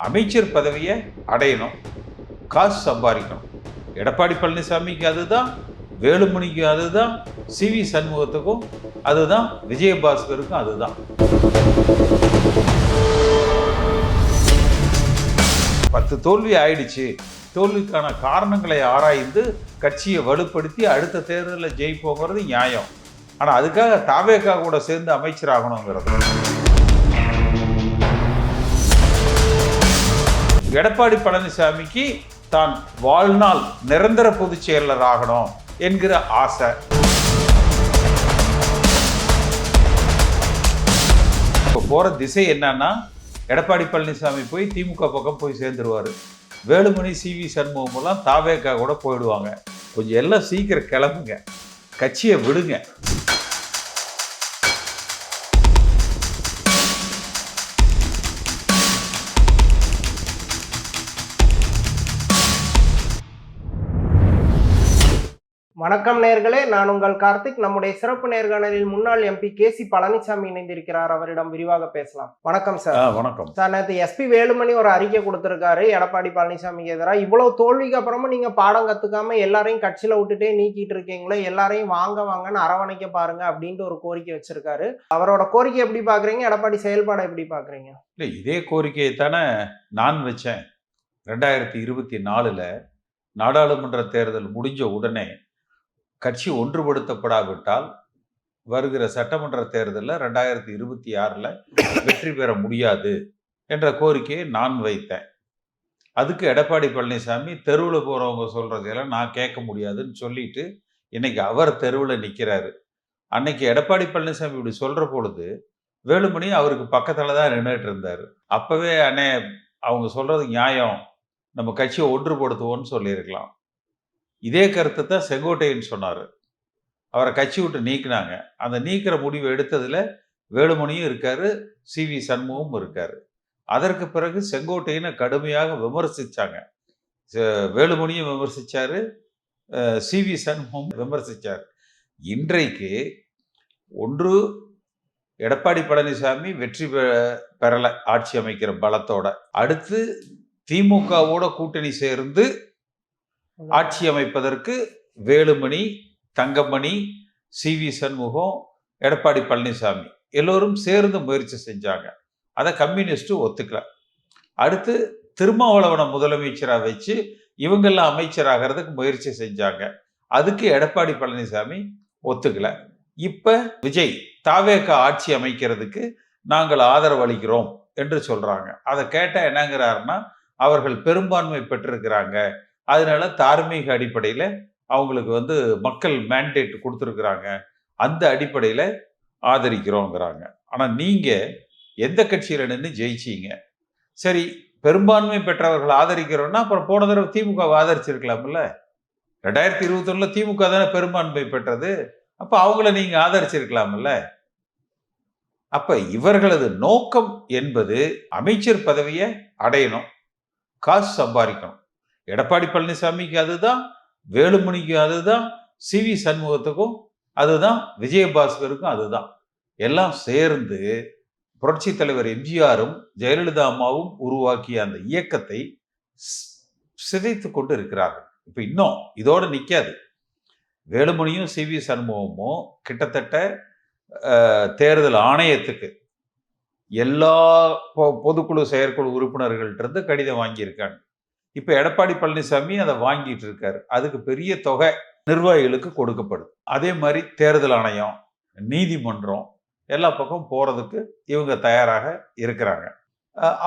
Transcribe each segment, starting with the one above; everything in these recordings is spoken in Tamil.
அமைச்சர் பதவியை அடையணும், காசு சம்பாதிக்கணும். எடப்பாடி பழனிசாமிக்கு அதுதான், வேலுமணிக்கு அதுதான், சிவி சண்முகத்துக்கும் அதுதான், விஜயபாஸ்கருக்கும் அதுதான். 10 தோல்வி ஆயிடுச்சு. தோல்விக்கான காரணங்களை ஆராய்ந்து கட்சியை வலுப்படுத்தி அடுத்த தேர்தலில் ஜெயிப்போங்கிறது நியாயம். ஆனால் அதுக்காக தாவேகா கூட சேர்ந்து அமைச்சர் ஆகணுங்கிறது. எடப்பாடி பழனிசாமிக்கு தான் வாழ்நாள் நிரந்தர பொதுச் செயலர் ஆகணும் என்கிற ஆசை. இப்போ போகிற திசை என்னன்னா, எடப்பாடி பழனிசாமி போய் திமுக பக்கம் போய் சேர்ந்துருவார். வேலுமணி, சிவி சண்முகம் எல்லாம் தாவேகா கூட போயிடுவாங்க. கொஞ்சம் எல்லாம் சீக்கிரம் கிளம்புங்க, கட்சியை விடுங்க. வணக்கம் நேர்களே, நான் உங்கள் கார்த்திக். நம்முடைய சிறப்பு நேர்காணலில் முன்னாள் எம்பி கேசி பழனிசாமி இணைந்திருக்கிறார். அவரிடம் விரிவாக பேசலாம். வணக்கம் சார். வணக்கம் சார். நேற்று எஸ்பி வேலுமணி ஒரு அறிக்கை கொடுத்திருக்காரு எடப்பாடி பழனிசாமிக்கு எதிராக. இவ்வளவு தோல்விக்கு அப்புறமா நீங்க பாடம் கத்துக்காம எல்லாரையும் கட்சியில விட்டுட்டே நீக்கிட்டு இருக்கீங்களே, எல்லாரையும் வாங்க வாங்கன்னு அரவணைக்க பாருங்க அப்படின்ட்டு ஒரு கோரிக்கை வச்சிருக்காரு. அவரோட கோரிக்கை எப்படி பாக்குறீங்க? எடப்பாடி செயல்பாடை எப்படி பாக்குறீங்க? இல்லை, இதே கோரிக்கையை தானே நான் வச்சேன். 2024 நாடாளுமன்ற தேர்தல் முடிஞ்ச உடனே கட்சி ஒன்றுபடுத்தப்படாவிட்டால் வருகிற சட்டமன்ற தேர்தலில் 2026 வெற்றி பெற முடியாது என்ற கோரிக்கையை நான் வைத்தேன். அதுக்கு எடப்பாடி பழனிசாமி தெருவில் போகிறவங்க சொல்கிறதெல்லாம் நான் கேட்க முடியாதுன்னு சொல்லிட்டு இன்னைக்கு அவர் தெருவில் நிற்கிறாரு. அன்னைக்கு எடப்பாடி பழனிசாமி இப்படி சொல்கிற பொழுது வேலுமணி அவருக்கு பக்கத்தில் தான் நின்றுட்டு இருந்தார். அப்போவே அண்ணே, அவங்க சொல்கிறது நியாயம், நம்ம கட்சியை ஒன்றுபடுத்துவோன்னு சொல்லியிருக்கலாம். இதே கருத்தை தான் செங்கோட்டையன் சொன்னார். அவரை கட்சி விட்டு நீக்கினாங்க. அந்த நீக்கிற முடிவு எடுத்ததில் வேலுமணியும் இருக்காரு, சிவி சண்முகமும் இருக்காரு. அதற்கு பிறகு செங்கோட்டையனை கடுமையாக விமர்சித்தாங்க. வேலுமணியும் விமர்சித்தார், சிவி சண்முகம் விமர்சித்தார். இன்றைக்கு ஒன்று எடப்பாடி பழனிசாமி வெற்றி பெறலை ஆட்சி அமைக்கிற பலத்தோட, அடுத்து திமுகவோட கூட்டணி சேர்ந்து ஆட்சி அமைப்பதற்கு வேலுமணி, தங்கமணி, சிவி சண்முகம், எடப்பாடி பழனிசாமி எல்லோரும் சேர்ந்து முயற்சி செஞ்சாங்க. அதை கம்யூனிஸ்ட் ஒத்துக்கல. அடுத்து திருமாவளவனை முதலமைச்சராக வச்சு இவங்கெல்லாம் அமைச்சராகிறதுக்கு முயற்சி செஞ்சாங்க. அதுக்கு எடப்பாடி பழனிசாமி ஒத்துக்கல. இப்போ விஜய் தாவேகா ஆட்சி அமைக்கிறதுக்கு நாங்கள் ஆதரவு அளிக்கிறோம் என்று சொல்றாங்க. அதை கேட்டால் என்னங்கிறாருன்னா, அவர்கள் பெரும்பான்மை பெற்றிருக்கிறாங்க, அதனால தார்மீக அடிப்படையில் அவங்களுக்கு மக்கள் மேண்டேட் கொடுத்துருக்குறாங்க, அந்த அடிப்படையில் ஆதரிக்கிறோங்கிறாங்க. ஆனால் நீங்கள் எந்த கட்சியில் நின்று ஜெயிச்சிங்க? சரி, பெரும்பான்மை பெற்றவர்கள் ஆதரிக்கிறோன்னா அப்புறம் போன தடவை திமுக ஆதரிச்சிருக்கலாம்ல. 2021 திமுக தானே பெரும்பான்மை பெற்றது. அப்போ அவங்கள நீங்கள் ஆதரிச்சிருக்கலாம்ல. அப்போ இவர்களது நோக்கம் என்பது அமைச்சர் பதவியை அடையணும், காசு சம்பாதிக்கணும். எடப்பாடி பழனிசாமிக்கு அதுதான், வேலுமணிக்கு அதுதான், சிவி சண்முகத்துக்கும் அதுதான், விஜயபாஸ்கருக்கும் அதுதான். எல்லாம் சேர்ந்து புரட்சி தலைவர் எம்ஜிஆரும் ஜெயலலிதா அம்மாவும் உருவாக்கிய அந்த இயக்கத்தை சிதைத்து கொண்டு இருக்கிறார்கள். இப்போ இன்னும் இதோடு நிற்காது. வேலுமணியும் சிவி சண்முகமும் கிட்டத்தட்ட தேர்தல் ஆணையத்துக்கு எல்லா பொதுக்குழு செயற்குழு உறுப்பினர்கள்ட்ட கடிதம் வாங்கியிருக்காங்க. இப்போ எடப்பாடி பழனிசாமி அதை வாங்கிட்டு இருக்காரு. அதுக்கு பெரிய தொகை நிர்வாகிகளுக்கு கொடுக்கப்படுது. அதே மாதிரி தேர்தல் ஆணையம், நீதிமன்றம் எல்லா பக்கம் போகிறதுக்கு இவங்க தயாராக இருக்கிறாங்க.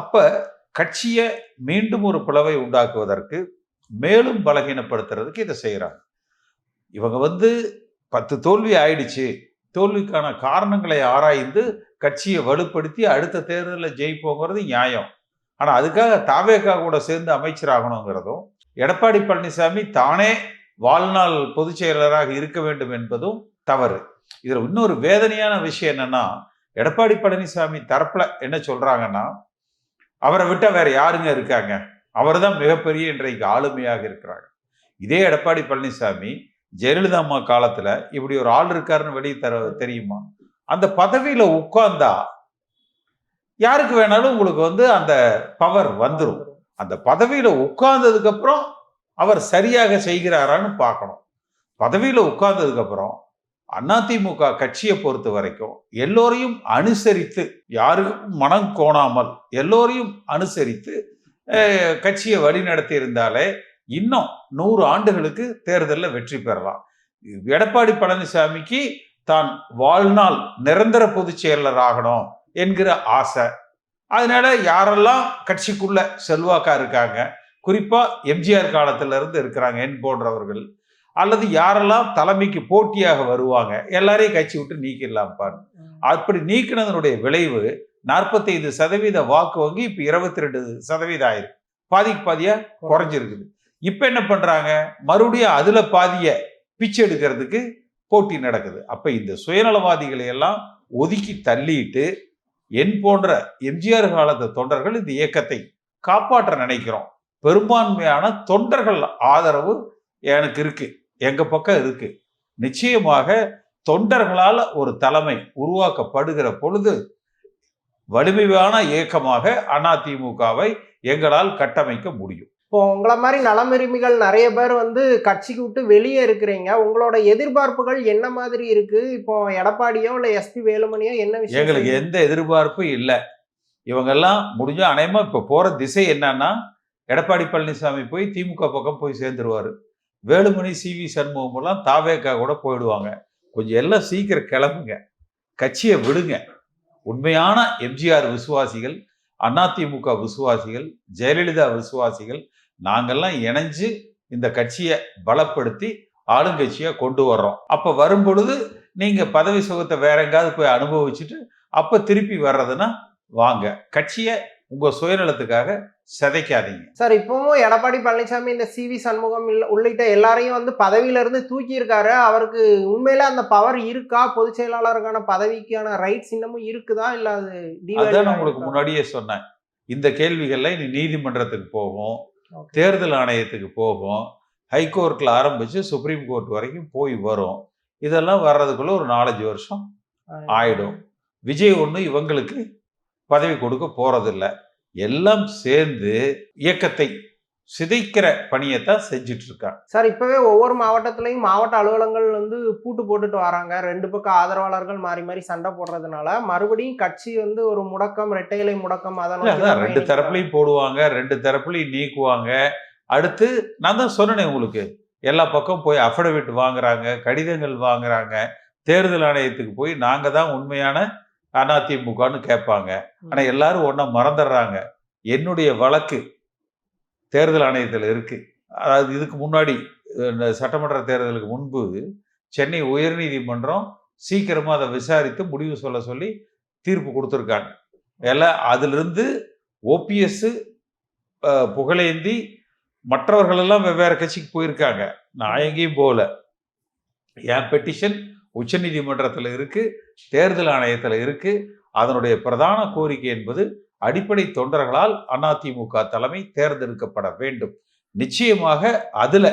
அப்போ கட்சியை மீண்டும் ஒரு பிளவை உண்டாக்குவதற்கு, மேலும் பலகீனப்படுத்துறதுக்கு இதை செய்கிறாங்க. இவங்க 10 தோல்வி ஆயிடுச்சு, தோல்விக்கான காரணங்களை ஆராய்ந்து கட்சியை வலுப்படுத்தி அடுத்த தேர்தலில் ஜெயிப்போங்கிறது நியாயம். ஆனால் அதுக்காக தாவேகா கூட சேர்ந்து அமைச்சர் ஆகணுங்கிறதும், எடப்பாடி பழனிசாமி தானே வாழ்நாள் பொதுச் செயலராக இருக்க வேண்டும் என்பதும் தவறு. இதில் இன்னொரு வேதனையான விஷயம் என்னன்னா, எடப்பாடி பழனிசாமி தரப்புல என்ன சொல்றாங்கன்னா, அவரை விட்டா வேற யாருங்க இருக்காங்க, அவர் தான் மிகப்பெரிய இன்றைக்கு ஆளுமையாக இருக்கிறாங்க. இதே எடப்பாடி பழனிசாமி ஜெயலலிதா அம்மா காலத்துல இப்படி ஒரு ஆள் இருக்காருன்னு வெளியே தெரியுமா? அந்த பதவியில உட்கார்ந்தா யாருக்கு வேணாலும் உங்களுக்கு அந்த பவர் வந்துடும். அந்த பதவியில உட்கார்ந்ததுக்கு அப்புறம் அவர் சரியாக செய்கிறாரான்னு பார்க்கணும். பதவியில உட்கார்ந்ததுக்கு அப்புறம் அதிமுக கட்சியை பொறுத்த வரைக்கும் எல்லோரையும் அனுசரித்து, யாருக்கும் மனம் கோணாமல் எல்லோரையும் அனுசரித்து கட்சியை வழிநடத்தி இருந்தாலே இன்னும் 100 ஆண்டுகளுக்கு தேர்தலில் வெற்றி பெறலாம். எடப்பாடி பழனிசாமிக்கு தான் வாழ்நாள் நிரந்தர பொதுச் செயலர் ஆகணும் என்கிற ஆசை. அதனால யாரெல்லாம் கட்சிக்குள்ள செல்வாக்கா இருக்காங்க, குறிப்பா எம்ஜிஆர் காலத்துல இருந்து இருக்கிறாங்க என் போன்றவர்கள், அல்லது யாரெல்லாம் தலைமைக்கு போட்டியாக வருவாங்க, எல்லாரையும் கட்சி விட்டு நீக்கிடலாம் பாரு. அப்படி நீக்கினதனுடைய விளைவு 45% வாக்கு வங்கி இப்ப 22% ஆயிருக்கு. பாதிக்கு பாதியா குறைஞ்சிருக்குது. இப்ப என்ன பண்றாங்க, மறுபடியும் அதுல பாதிய பிச்சை எடுக்கிறதுக்கு போட்டி நடக்குது. அப்ப இந்த சுயநலவாதிகளை எல்லாம் ஒதுக்கி தள்ளிட்டு என் போன்ற எம்ஜிஆர் காலத்து தொண்டர்கள் இந்த இயக்கத்தை காப்பாற்ற நினைக்கிறோம். பெரும்பான்மையான தொண்டர்கள் ஆதரவு எனக்கு இருக்கு, எங்க பக்கம் இருக்கு. நிச்சயமாக தொண்டர்களால் ஒரு தலைமை உருவாக்கப்படுகிற பொழுது வலிமையான இயக்கமாக அதிமுகவை எங்களால் கட்டமைக்க முடியும். இப்போ உங்களை மாதிரி நலமிருமிகள் நிறைய பேர் கட்சிக்கு விட்டு வெளியே இருக்கிறீங்க. உங்களோட எதிர்பார்ப்புகள் என்ன மாதிரி இருக்கு? இப்போ எடப்பாடியோ இல்ல எஸ்பி வேலுமணியோ என்ன விஷயம்? எங்களுக்கு எந்த எதிர்பார்ப்பும் இல்லை. இவங்கெல்லாம் முடிஞ்சா அநேகமா இப்ப போற திசை என்னன்னா, எடப்பாடி பழனிசாமி போய் திமுக பக்கம் போய் சேர்ந்துருவாரு. வேலுமணி, சி.வி. சண்முகம் எல்லாம் தாவேக்கா கூட போயிடுவாங்க. கொஞ்சம் எல்லாம் சீக்கிரம் கிளம்புங்க, கட்சியை விடுங்க. உண்மையான எம்ஜிஆர் விசுவாசிகள், அதிமுக விசுவாசிகள், ஜெயலலிதா விசுவாசிகள் நாங்கெல்லாம் இணைஞ்சு இந்த கட்சியை பலப்படுத்தி ஆளுங்கட்சியை கொண்டு வர்றோம். அப்ப வரும் பொழுது நீங்க பதவி சுகத்தை வேற எங்காவது போய் அனுபவிச்சுட்டு அப்ப திருப்பி வர்றதுன்னா வாங்க. கட்சியை உங்க சுயநலத்துக்காக சிதைக்காதீங்க. சார், இப்பவும் எடப்பாடி பழனிசாமி இந்த சி.வி. சண்முகம் உள்ளிட்ட எல்லாரையும் பதவியில இருந்து தூக்கி இருக்காரு. அவருக்கு உண்மையில அந்த பவர் இருக்கா? பொதுச் செயலாளருக்கான பதவிக்கான ரைட்ஸ் இன்னமும் இருக்குதா, இல்ல அது அதான் உங்களுக்கு முன்னாடியே சொன்னேன். இந்த கேள்விகள்ல இனி நீதிமன்றத்துக்கு போகும், தேர்தல் ஆணையத்துக்கு போகும், ஹைகோர்ட்ல ஆரம்பிச்சு சுப்ரீம் கோர்ட் வரைக்கும் போய் வரும். இதெல்லாம் வர்றதுக்குள்ள ஒரு 4-5 வருஷம் ஆயிடும். விஜய் ஒண்ணு இவங்களுக்கு பதவி கொடுக்க போறதில்லை. எல்லாம் சேர்ந்து இயக்கத்தை சிதைக்கிற பணியைத்தான் செஞ்சுட்டு இருக்காங்க. சார், இப்பவே ஒவ்வொரு மாவட்டத்திலையும் மாவட்ட அலுவலகங்கள் பூட்டு போட்டுட்டு வராங்க. 2 பக்கம் ஆதரவாளர்கள் மாறி மாறி சண்டை போடுறதுனால மறுபடியும் கட்சி ஒரு முடக்கம், இரட்டை இலை முடக்கம், அதான் 2 தரப்புலையும் போடுவாங்க, 2 தரப்புலையும் நீக்குவாங்க. அடுத்து நான் தான் சொன்னேன் உங்களுக்கு, எல்லா பக்கம் போய் அஃபிடவிட் வாங்குறாங்க, கடிதங்கள் வாங்குறாங்க. தேர்தல் ஆணையத்துக்கு போய் நாங்க தான் உண்மையான அதிமுகன்னு கேட்பாங்க. ஆனா எல்லாரும் ஒன்ன மறந்துடுறாங்க. என்னுடைய வழக்கு தேர்தல் ஆணையத்தில் இருக்கு. அதாவது இதுக்கு முன்னாடி சட்டமன்ற தேர்தலுக்கு முன்பு சென்னை உயர்நீதிமன்றம் சீக்கிரமா அதை விசாரித்து முடிவு சொல்ல சொல்லி தீர்ப்பு கொடுத்துருக்காங்க. எல்லாம் அதிலிருந்து ஓபிஎஸ் புகழேந்தி மற்றவர்கள் எல்லாம் வெவ்வேறு கட்சிக்கு போயிருக்காங்க. நான் எங்கேயும் போகல. என் பெட்டிஷன் உச்ச நீதிமன்றத்தில் இருக்கு, தேர்தல் ஆணையத்தில் இருக்கு. அதனுடைய பிரதான கோரிக்கை என்பது அடிப்படை தொண்டர்களால் அதிமுக தலைமை தேர்ந்தெடுக்கப்பட வேண்டும். நிச்சயமாக அதுல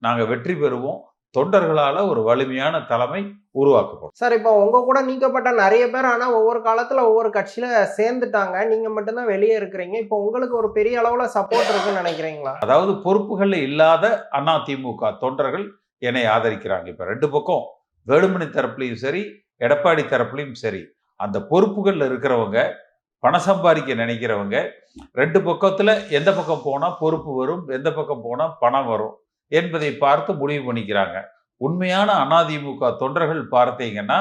நாங்க வெற்றி பெறுவோம். தொண்டர்களால ஒரு வலிமையான தலைமை உருவாக்கப்படும். சார், இப்போ உங்க கூட நீக்கப்பட்ட நிறைய பேர் ஆனா ஒவ்வொரு காலத்துல ஒவ்வொரு கட்சியில சேர்ந்துட்டாங்க. நீங்க மட்டும்தான் வெளியே இருக்கிறீங்க. இப்போ உங்களுக்கு ஒரு பெரிய அளவுல சப்போர்ட் இருக்குன்னு நினைக்கிறீங்களா? அதாவது பொறுப்புகள் இல்லாத அதிமுக தொண்டர்கள் என்னை ஆதரிக்கிறாங்க. இப்ப 2 பக்கம் வேலுமணி தரப்புலையும் சரி, எடப்பாடி தரப்புலையும் சரி, அந்த பொறுப்புகள்ல இருக்கிறவங்க, பணம் சம்பாதிக்க நினைக்கிறவங்க 2 பக்கத்துல எந்த பக்கம் போனா பொறுப்பு வரும், எந்த பக்கம் போனா பணம் வரும் என்பதை பார்த்து முடிவு பண்ணிக்கிறாங்க. உண்மையான அதிமுக தொண்டர்கள் பார்த்தீங்கன்னா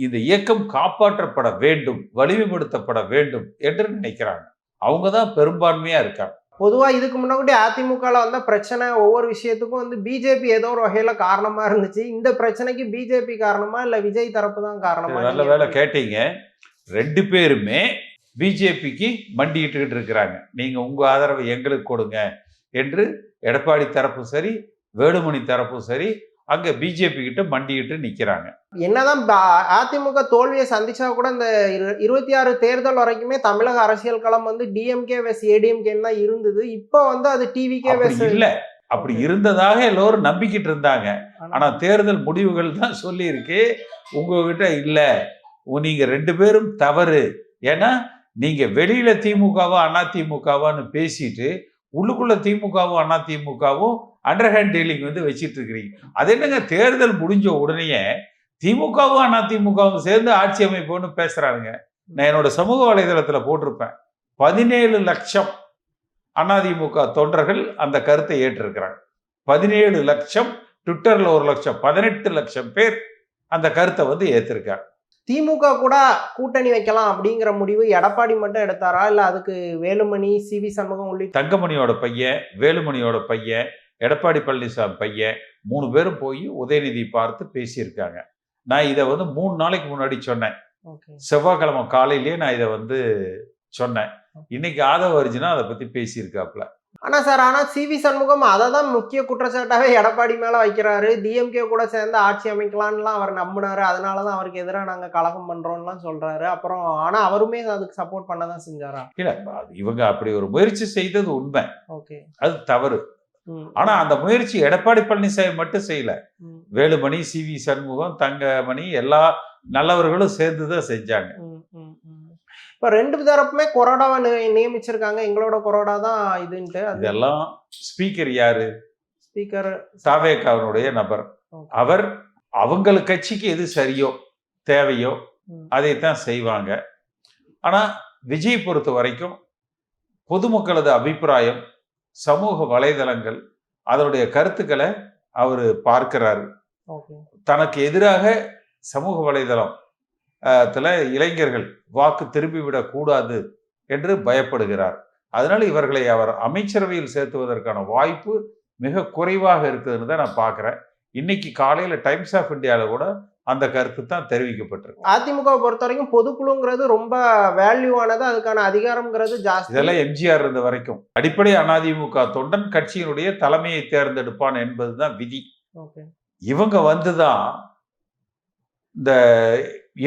இந்த இயக்கம் காப்பாற்றப்பட வேண்டும், வலிமைப்படுத்தப்பட வேண்டும் என்று நினைக்கிறாங்க. அவங்க தான் பெரும்பான்மையா இருக்காங்க. பொதுவா இதுக்கு முன்னாடி அதிமுகல வந்த பிரச்சனை ஒவ்வொரு விஷயத்துக்கும் பிஜேபி ஏதோ ஒரு வகையில காரணமா இருந்துச்சு. இந்த பிரச்சனைக்கு பிஜேபி காரணமா இல்ல விஜய் தரப்பு தான் காரணமா? நல்ல வேலை கேட்டீங்க. 2 பேருமே பிஜேபிக்கு மண்டிட்டு இருக்கிறாங்க. நீங்க உங்க ஆதரவை எங்களுக்கு கொடுங்க என்று எடப்பாடி தரப்பும் சரி, வேலுமணி தரப்பும் சரி அங்க பிஜேபி கிட்ட மண்டிட்டு நிக்கிறாங்க. என்னதான் அதிமுக தோல்வியை சந்திச்சா கூட இந்த 26 தேர்தல் வரைக்குமே தமிழக அரசியல் களம் டிஎம்கே வெஸ் ஏடிஎம்கே தான் இருந்தது. இப்போ அது டிவிகே வெஸ் இல்ல. அப்படி இருந்ததாக எல்லோரும் நம்பிக்கிட்டு இருந்தாங்க. ஆனா தேர்தல் முடிவுகள் தான் சொல்லி இருக்கு உங்ககிட்ட இல்ல, நீங்க 2 பேரும் தவறு. ஏன்னா நீங்க வெளியில திமுகவா அதிமுகவான்னு பேசிட்டு உள்ளுக்குள்ள திமுகவும் அதிமுகவும் அண்டர்ஹேண்ட் டீலிங் வந்து வச்சிட்டு இருக்கிறீங்க. அது என்னங்க தேர்தல் முடிஞ்ச உடனேயே திமுகவும் அதிமுகவும் சேர்ந்து ஆட்சி அமைப்போம்னு பேசுறானுங்க. நான் என்னோட சமூக வலைதளத்துல போட்டிருப்பேன். 17 லட்சம் அதிமுக தொண்டர்கள் அந்த கருத்தை ஏற்றிருக்கிறாங்க. 17 லட்சம், ட்விட்டர்ல 1 லட்சம், 18 லட்சம் பேர் அந்த கருத்தை வந்து ஏத்திருக்காங்க. திமுக கூட கூட்டணி வைக்கலாம் அப்படிங்கிற முடிவு எடப்பாடி மட்டும் எடுத்தாரா, இல்ல அதுக்கு வேலுமணி, சி.வி. சண்முகம் உள்ளிட்ட தங்கமணியோட பையன், வேலுமணியோட பையன், எடப்பாடி பழனிசாமி பையன் 3 பேரும் போய் உதயநிதி பார்த்து பேசியிருக்காங்க. நான் இதை வந்து 3 நாளைக்கு முன்னாடி சொன்னேன். செவ்வாய்க்கிழமை காலையிலேயே நான் இதை வந்து சொன்னேன். இன்னைக்கு ஆதவ அர்ஜுனா அதை பத்தி பேசியிருக்காப்ல. ஆனா சி.வி. சண்முகம் அதை தான் முக்கிய குற்றச்சாட்டாவே எடப்பாடி மேல வைக்கிறாரு. டிஎம்கே கூட சேர்ந்து ஆட்சி அமைக்கலாம்லாம் அவர் நம்பினாரு. அதனாலதான் அவருக்கு எதிராக நாங்க கலகம் பண்றோம்லாம் சொல்றாரு. அப்புறம் ஆனா அவருமே அதுக்கு சப்போர்ட் பண்ணதான் செஞ்சாரா? இல்ல, இவங்க அப்படி ஒரு முயற்சி செய்தது உண்மை. ஓகே, அது தவறு. ஆனா அந்த முயற்சி எடப்பாடி பழனிசாமி மட்டும் செய்யல. வேலுமணி, சி.வி. சண்முகம், தங்கமணி எல்லா நல்லவர்களும் சேர்ந்துதான் செஞ்சாங்க. இப்ப 2 தரப்புமே கொறடாவை நியமிச்சிருக்காங்க. எங்களோட கொறடா தான் இதுன்ட்டு. இதெல்லாம் ஸ்பீக்கர் யாரு? ஸ்பீக்கர் தாவேகாவினுடைய நபர். அவர் அவங்கள் கட்சிக்கு எது சரியோ தேவையோ அதைத்தான் செய்வாங்க. ஆனா விஜய் பொறுத்த வரைக்கும் பொதுமக்களது அபிப்பிராயம், சமூக வலைதளங்கள், அதனுடைய கருத்துக்களை அவரு பார்க்கிறாரு. தனக்கு எதிராக சமூக வலைதளம் இளைஞர்கள் வாக்கு திரும்பிவிடக் கூடாது என்று பயப்படுகிறார். அதனால இவர்களை அவர் அமைச்சரவையில் சேர்த்துவதற்கான வாய்ப்பு மிக குறைவாக இருக்குதுன்னு தான் நான் பார்க்கிறேன். இன்னைக்கு காலையில டைம்ஸ் ஆஃப் இந்தியால கூட அந்த கருத்து தான் தெரிவிக்கப்பட்டிருக்கு. அதிமுக பொறுத்த வரைக்கும் பொதுக்குழுங்கிறது ரொம்ப வேல்யூவானது, அதுக்கான அதிகாரம்ங்கிறது ஜாஸ்தி. இதெல்லாம் எம்ஜிஆர் இருந்த வரைக்கும் அடிப்படை அதிமுக தொண்டன் கட்சியினுடைய தலைமையை தேர்ந்தெடுப்பான் என்பதுதான் விதி. இவங்க வந்துதான் இந்த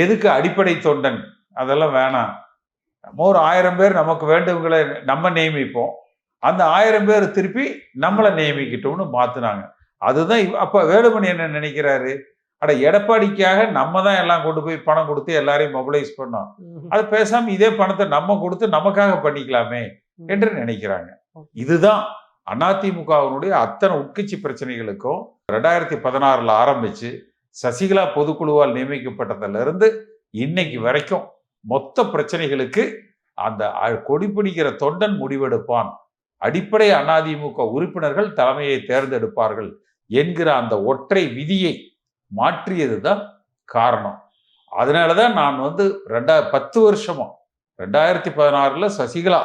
எதுக்கு அடிப்படை தொண்டன் அதெல்லாம் வேணாம், நம்ம ஒரு 1000 பேர் நமக்கு வேண்டுவங்களை நம்ம நியமிப்போம், அந்த 1000 பேர் திருப்பி நம்மளை நியமிக்கிட்டோம்னு மாத்துனாங்க. அதுதான் அப்ப வேலுமணி என்ன நினைக்கிறாரு, அட எடப்பாடிக்காக நம்ம தான் எல்லாம் கொண்டு போய் பணம் கொடுத்து எல்லாரையும் மொபிலைஸ் பண்ணோம், அது பேசாம இதே பணத்தை நம்ம கொடுத்து நமக்காக பண்ணிக்கலாமே என்று நினைக்கிறாங்க. இதுதான் அதிமுகவினுடைய அத்தனை உட்கட்சி பிரச்சனைகளுக்கும் 2016 ஆரம்பிச்சு சசிகலா பொதுக்குழுவால் நியமிக்கப்பட்டதுல இருந்து இன்னைக்கு வரைக்கும் மொத்த பிரச்சனைகளுக்கு அந்த கொடி பிடிக்கிற தொண்டன் முடிவெடுப்பான், அடிப்படை அதிமுக உறுப்பினர்கள் தலைமையை தேர்ந்தெடுப்பார்கள் என்கிற அந்த ஒற்றை விதியை மாற்றியதுதான் காரணம். அதனாலதான் நான் வந்து 10 வருஷமா 2016 சசிகலா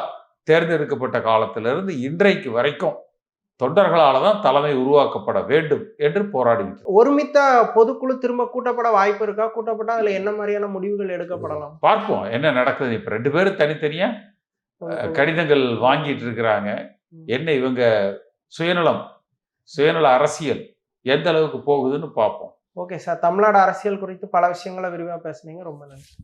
தேர்ந்தெடுக்கப்பட்ட காலத்திலிருந்து இன்றைக்கு வரைக்கும் தொண்டர்களால தான் தலைமை உருவாக்கப்பட வேண்டும் என்று போராடிட்டு. ஒருமித்த பொதுக்குழு திரும்ப கூட்டப்பட வாய்ப்பு இருக்கா? கூட்டப்பட்டா அதுல என்ன மாதிரியான முடிவுகள் எடுக்கப்படலாம்? பார்ப்போம் என்ன நடக்குது. இப்ப 2 பேரும் தனித்தனியா கடிதங்கள் வாங்கிட்டு இருக்கிறாங்க. என்ன இவங்க சுயநல அரசியல் எந்த அளவுக்கு போகுதுன்னு பார்ப்போம். ஓகே சார், தமிழ்நாடு அரசியல் குறித்து பல விஷயங்களை விரிவா பேசுனீங்க. ரொம்ப நன்றி.